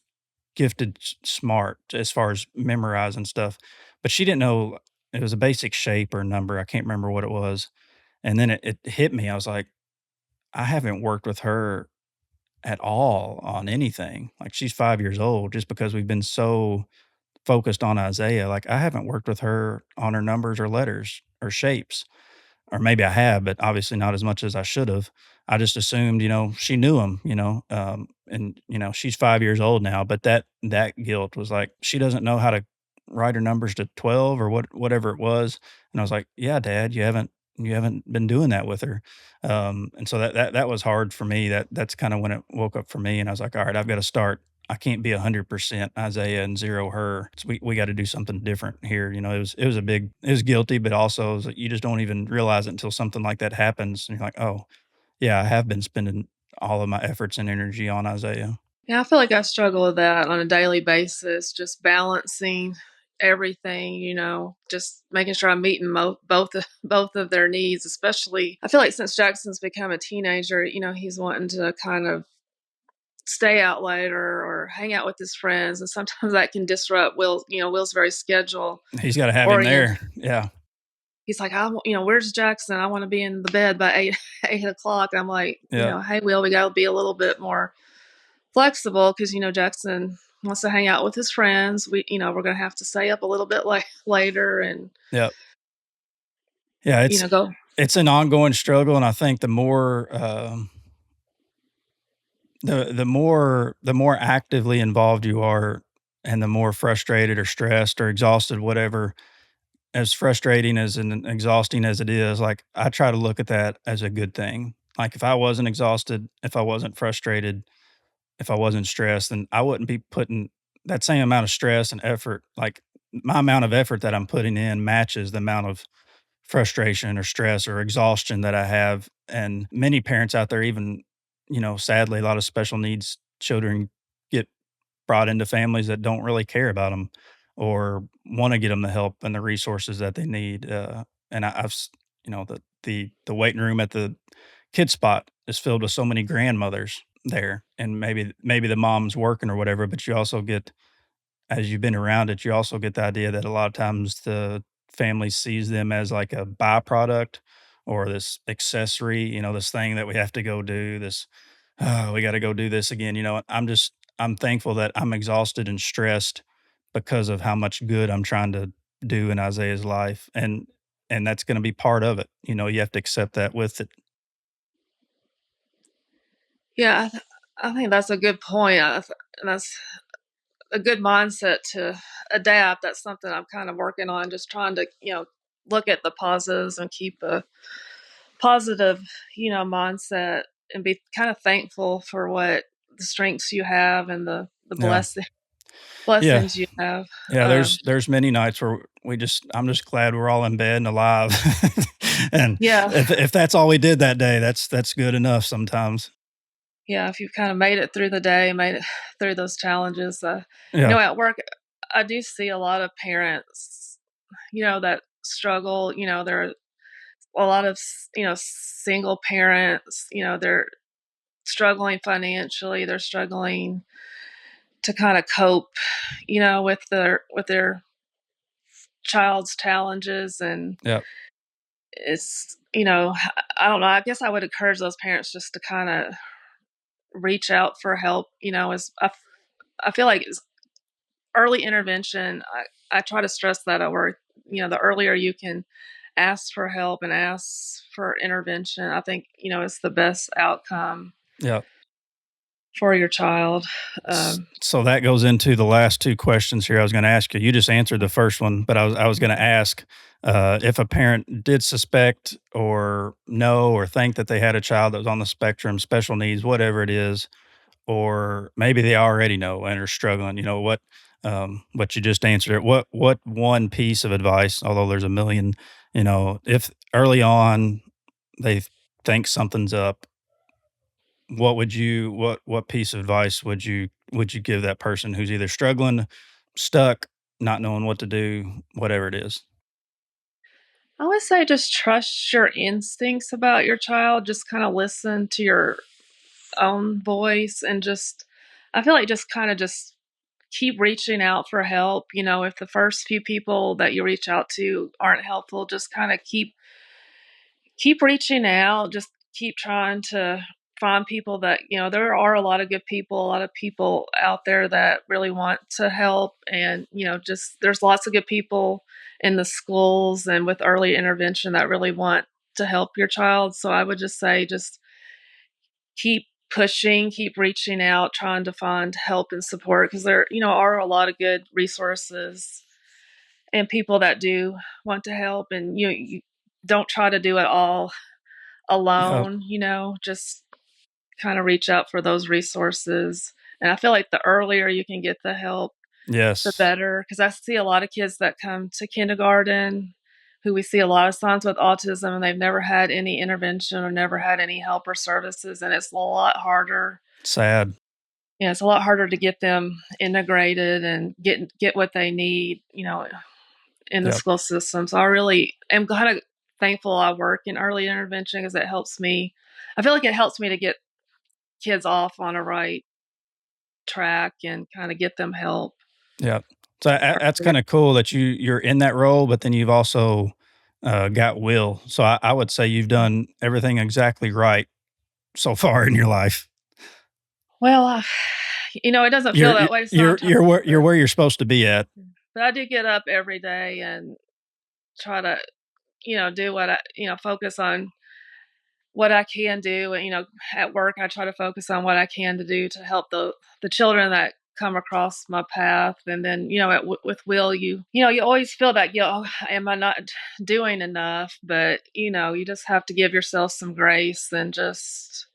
gifted smart as far as memorizing stuff, but she didn't know it was a basic shape or number. I can't remember what it was. And then it hit me. I was like, I haven't worked with her at all on anything. Like, she's 5 years old, just because we've been so focused on Isaiah. Like, I haven't worked with her on her numbers or letters or shapes, or maybe I have, but obviously not as much as I should have. I just assumed, she knew him, and she's 5 years old now. But that guilt was like, she doesn't know how to write her numbers to 12 or whatever it was. And I was like, yeah, Dad, you haven't been doing that with her. And so that was hard for me. That's kind of when it woke up for me, and I was like, all right, I've got to start. I can't be 100% Isaiah and zero her. We got to do something different here. It was guilty, but also it was like, you just don't even realize it until something like that happens. And you're like, oh, yeah, I have been spending all of my efforts and energy on Isaiah. yeah, I feel like I struggle with that on a daily basis, just balancing everything, just making sure I'm meeting both of their needs. Especially, I feel like since Jackson's become a teenager, he's wanting to kind of stay out later or hang out with his friends, and sometimes that can disrupt Will's very schedule He's got to have him orient. there. Yeah. He's like, where's Jackson? I want to be in the bed by 8 o'clock. I'm like, Yeah. hey, Will, we got to be a little bit more flexible because Jackson wants to hang out with his friends. We're gonna have to stay up a little bit later and Yep. Yeah, go. it's an ongoing struggle, and I think the more actively involved you are, and the more frustrated or stressed or exhausted, whatever, as frustrating as and exhausting as it is, like, I try to look at that as a good thing. Like, if I wasn't exhausted, if I wasn't frustrated, if I wasn't stressed, then I wouldn't be putting that same amount of stress and effort. Like, my amount of effort that I'm putting in matches the amount of frustration or stress or exhaustion that I have. And many parents out there, even, sadly, a lot of special needs children get brought into families that don't really care about them or want to get them the help and the resources that they need. And the waiting room at the kid spot is filled with so many grandmothers there, and maybe the mom's working or whatever, but you also get, as you've been around it, you also get the idea that a lot of times the family sees them as like a byproduct or this accessory, this thing that we have to go do, this, "Oh, we gotta go do this again," I'm thankful that I'm exhausted and stressed because of how much good I'm trying to do in Isaiah's life, and that's gonna be part of it, you have to accept that with it. Yeah, I think that's a good point. And that's a good mindset to adapt. That's something I'm kind of working on, just trying to, look at the positives and keep a positive, mindset and be kind of thankful for what the strengths you have and the Yeah. Yeah. blessings you have. Yeah, there's many nights where I'm just glad we're all in bed and alive. And Yeah, if that's all we did that day, that's good enough sometimes. yeah. If you've kind of made it through the day, made it through those challenges, Yeah, at work, I do see a lot of parents, that struggle. There are a lot of single parents. They're struggling financially. They're struggling to kind of cope, with their child's challenges, and yeah, it's I don't know. I guess I would encourage those parents just to kind of reach out for help. As I feel like it's early intervention. I try to stress that at work. The earlier you can ask for help and ask for intervention, I think it's the best outcome yeah. for your child. So that goes into the last two questions here I was gonna ask you. You just answered the first one, but I was gonna ask, if a parent did suspect or know or think that they had a child that was on the spectrum, special needs, whatever it is, or maybe they already know and are struggling, what you just answered it. What one piece of advice, although there's a million, if early on they think something's up, what piece of advice would you give that person who's either struggling, stuck, not knowing what to do, whatever it is? I would say just trust your instincts about your child. Just kind of listen to your own voice, and just I feel like just kind of just keep reaching out for help. If the first few people that you reach out to aren't helpful, just kind of keep reaching out. Just keep trying to find people that there are a lot of good people, a lot of people out there that really want to help, and just there's lots of good people in the schools and with early intervention that really want to help your child. So I would just say just keep pushing, keep reaching out, trying to find help and support, because there are a lot of good resources and people that do want to help, and you don't try to do it all Yeah. alone. Just kind of reach out for those resources. And I feel like the earlier you can get the help, the Yes. better. Because I see a lot of kids that come to kindergarten who we see a lot of signs with autism, and they've never had any intervention or never had any help or services. And it's a lot harder. Sad. Yeah, it's a lot harder to get them integrated and get what they need, in the Yep. school system. So I really am kind of thankful I work in early intervention, because it helps me. I feel like it helps me to get kids off on a right track and kind of get them help Yep. So that's earlier. kind of cool that you're in that role, but then you've also got Will. So I would say you've done everything exactly right so far in your life. Well, It doesn't feel that way sometimes, you're where you're supposed to be at. but I do get up every day and try to, do what focus on what I can do. And, at work, I try to focus on what I can to do to help the children that come across my path. And then, with Will, you always feel that, oh, am I not doing enough? But, you just have to give yourself some grace and just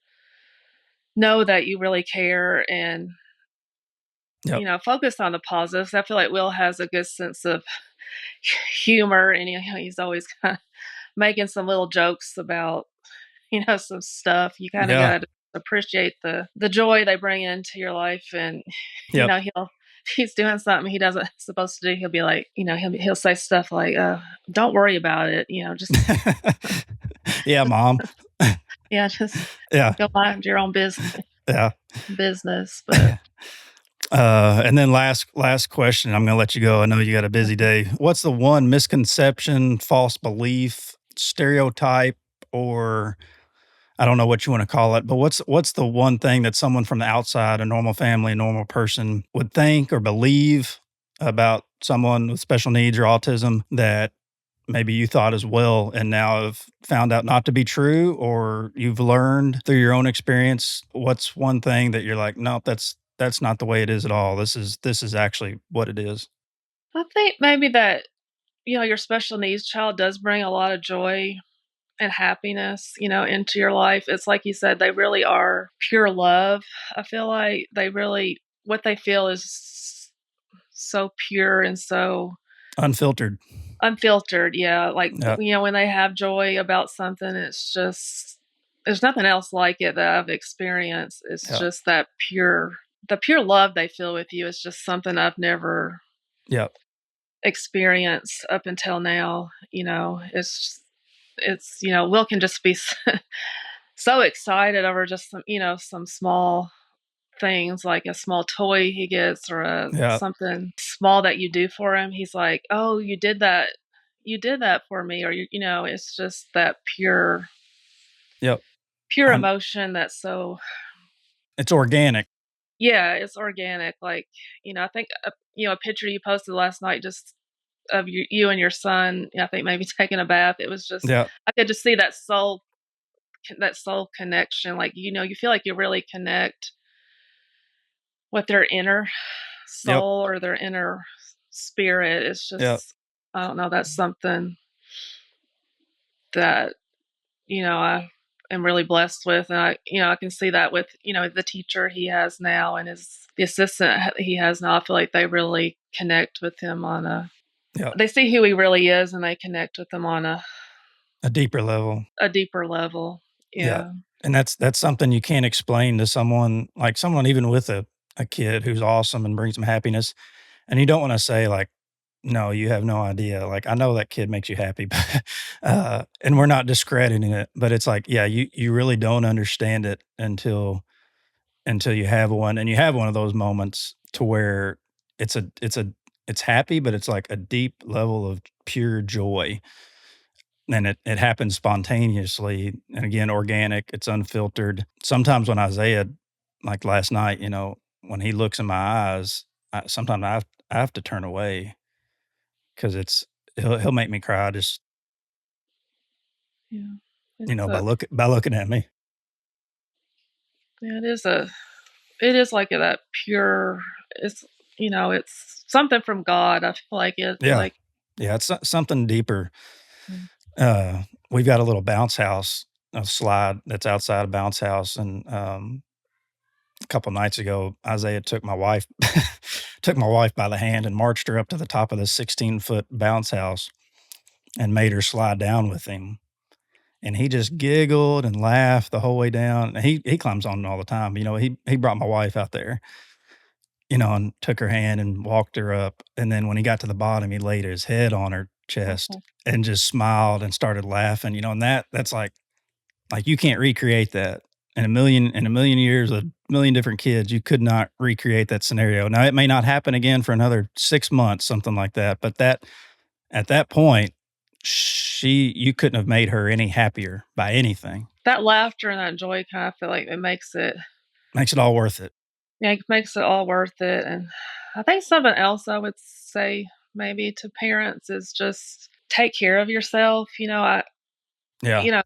know that you really care and, Yep. focus on the positives. I feel like Will has a good sense of humor, and he's always kind of making some little jokes about some stuff. You kind of Yeah. got to appreciate the joy they bring into your life, and Yep. he'll if he's doing something he doesn't supposed to do, he'll be like, he'll say stuff like, "Don't worry about it," just Yeah, mom. yeah, just Yeah. go mind your own Yeah. business. But And then last question, I'm gonna let you go. I know you got a busy day. What's the one misconception, false belief, stereotype, or I don't know what you want to call it, but what's the one thing that someone from the outside, a normal family, a normal person would think or believe about someone with special needs or autism that maybe you thought as well and now have found out not to be true, or you've learned through your own experience? What's one thing that you're like, nope, that's not the way it is at all. This is actually what it is. I think maybe that your special needs child does bring a lot of joy and happiness, into your life. It's like you said, they really are pure love. I feel like they really, what they feel is so pure and so Unfiltered. unfiltered. Yeah. Like, Yeah. when they have joy about something, it's just, there's nothing else like it that I've experienced. It's Yeah. just the pure love they feel with you is just something I've never Yeah. experienced up until now. Will can just be so excited over just some small things, like a small toy he gets, or Yeah. something small that you do for him. He's like, "Oh, you did that for me," or it's just that Yep. pure And emotion that's so, it's organic. yeah, it's organic. Like, I think a picture you posted last night, just of you and your son. I think maybe taking a bath. It was just, Yeah. I could just see that soul connection. Like, you feel like you really connect with their inner Yep. soul or their inner spirit. It's Yep. just, I don't know, that's something that, I am really blessed with. And I can see that with, the teacher he has now and the assistant he has now. I feel like they really connect with him Yep. they see who he really is, and they connect with him on A deeper level. a deeper level. Yeah. Yeah. And that's something you can't explain to someone, like someone even with a kid who's awesome and brings them happiness. And you don't want to say like, no, you have no idea. Like, I know that kid makes you happy, but, and we're not discrediting it, but it's like, yeah, you really don't understand it until you have one, and you have one of those moments to where it's happy, but it's like a deep level of pure joy, and it happens spontaneously, and again, organic, it's unfiltered. Sometimes when Isaiah, like last night, when he looks in my eyes, sometimes I have to turn away because he'll make me cry just, Yeah. It's by looking at me. yeah, it is like that pure, it's something from God. I feel like it, Yeah. like, Yeah, it's something deeper. mm, Uh, we've got a little bounce house, a slide that's outside a bounce house, and, a couple nights ago, Isaiah took my wife by the hand and marched her up to the top of this 16-foot bounce house and made her slide down with him, and he just giggled and laughed the whole way down, and he climbs on it all the time. He brought my wife out there, and took her hand and walked her up, and then when he got to the bottom, he laid his head on her chest okay. and just smiled and started laughing, and that's like, you can't recreate that. In a million years, a million different kids, you could not recreate that scenario. Now, it may not happen again for another 6 months, something like that, but at that point, you couldn't have made her any happier by anything. That laughter and that joy kind of feel like it makes it Makes it all worth it. Yeah, it makes it all worth it. And I think something else I would say maybe to parents is just take care of yourself. Yeah. You know,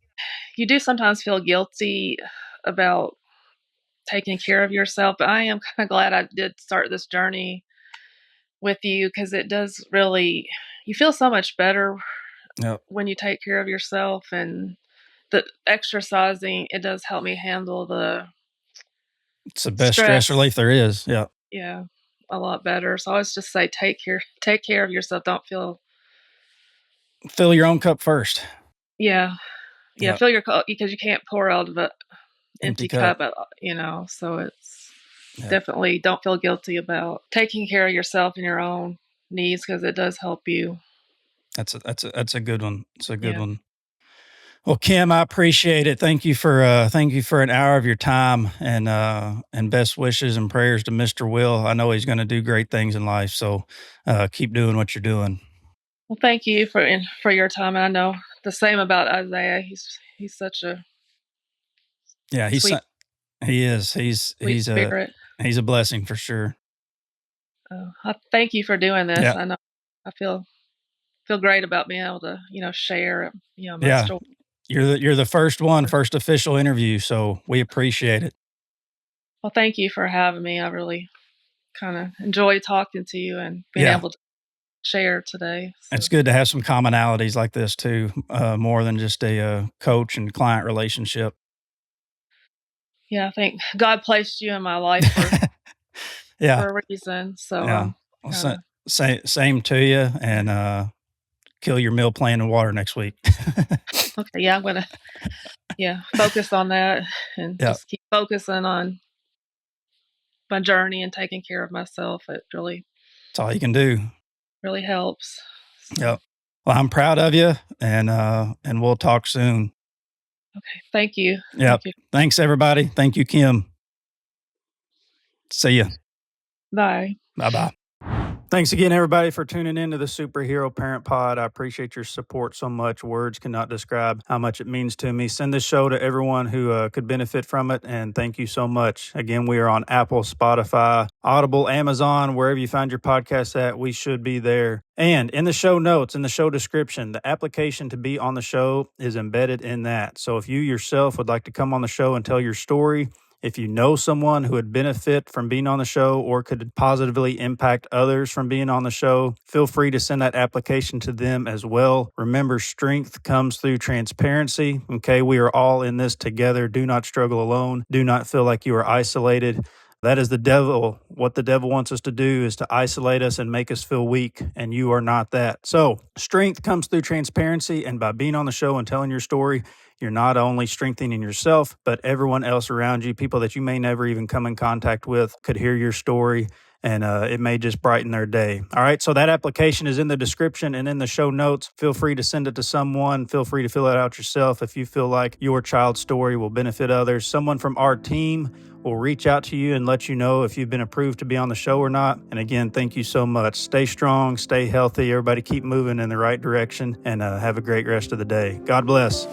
you do sometimes feel guilty about taking care of yourself, but I am kind of glad I did start this journey with you because it does really, you feel so much better Yep. when you take care of yourself. And the exercising, it does help me handle the It's the best stress stress. relief there is. Yeah. Yeah, a lot better. So I always just say take care of yourself. Don't feel Fill your own cup first. yeah. Yeah, Yeah. fill your cup because you can't pour out of an Empty empty cup. cup, so it's Yeah. definitely don't feel guilty about taking care of yourself and your own needs because it does help you. That's a good one. It's a good Yeah. one. Well, Kim, I appreciate it. Thank you for an hour of your time, and best wishes and prayers to Mr. Will. I know he's going to do great things in life. So keep doing what you're doing. Well, thank you for your time. I know the same about Isaiah. He's such a Yeah, sweet he is. sweet spirit. He's a blessing for sure. I thank you for doing this. Yeah. I know I feel great about being able to share my Yeah. story. You're the first official interview, so we appreciate it. Well, thank you for having me. I really kind of enjoy talking to you and being Yeah. able to share today. So, It's good to have some commonalities like this too, more than just a coach and client relationship. yeah, I think God placed you in my life Yeah. for a reason. So Yeah. I'm Well, kind of same to you, and kill your meal plan and water next week. okay. Yeah, I'm gonna focus on that and Yeah. just keep focusing on my journey and taking care of myself. It really That's all you can do. really helps. So Yep. Well, I'm proud of you, and we'll talk soon. okay, thank you, Yep. thank you. Thanks, everybody. Thank you, Kim. See ya. Bye. Bye bye. Thanks again, everybody, for tuning in to the Superhero Parent Pod. I appreciate your support so much. Words cannot describe how much it means to me. Send this show to everyone who could benefit from it, and thank you so much. Again, we are on Apple, Spotify, Audible, Amazon, wherever you find your podcasts at, we should be there. And in the show notes, in the show description, the application to be on the show is embedded in that. So if you yourself would like to come on the show and tell your story, if you know someone who would benefit from being on the show or could positively impact others from being on the show, feel free to send that application to them as well. Remember, strength comes through transparency. Okay, we are all in this together. Do not struggle alone. Do not feel like you are isolated. That is the devil. What the devil wants us to do is to isolate us and make us feel weak, and you are not that. So, strength comes through transparency, and by being on the show and telling your story, you're not only strengthening yourself, but everyone else around you, people that you may never even come in contact with, could hear your story, and it may just brighten their day. All right, so that application is in the description and in the show notes. Feel free to send it to someone. Feel free to fill it out yourself if you feel like your child's story will benefit others. Someone from our team will reach out to you and let you know if you've been approved to be on the show or not. And again, thank you so much. Stay strong, stay healthy. Everybody keep moving in the right direction, and have a great rest of the day. God bless.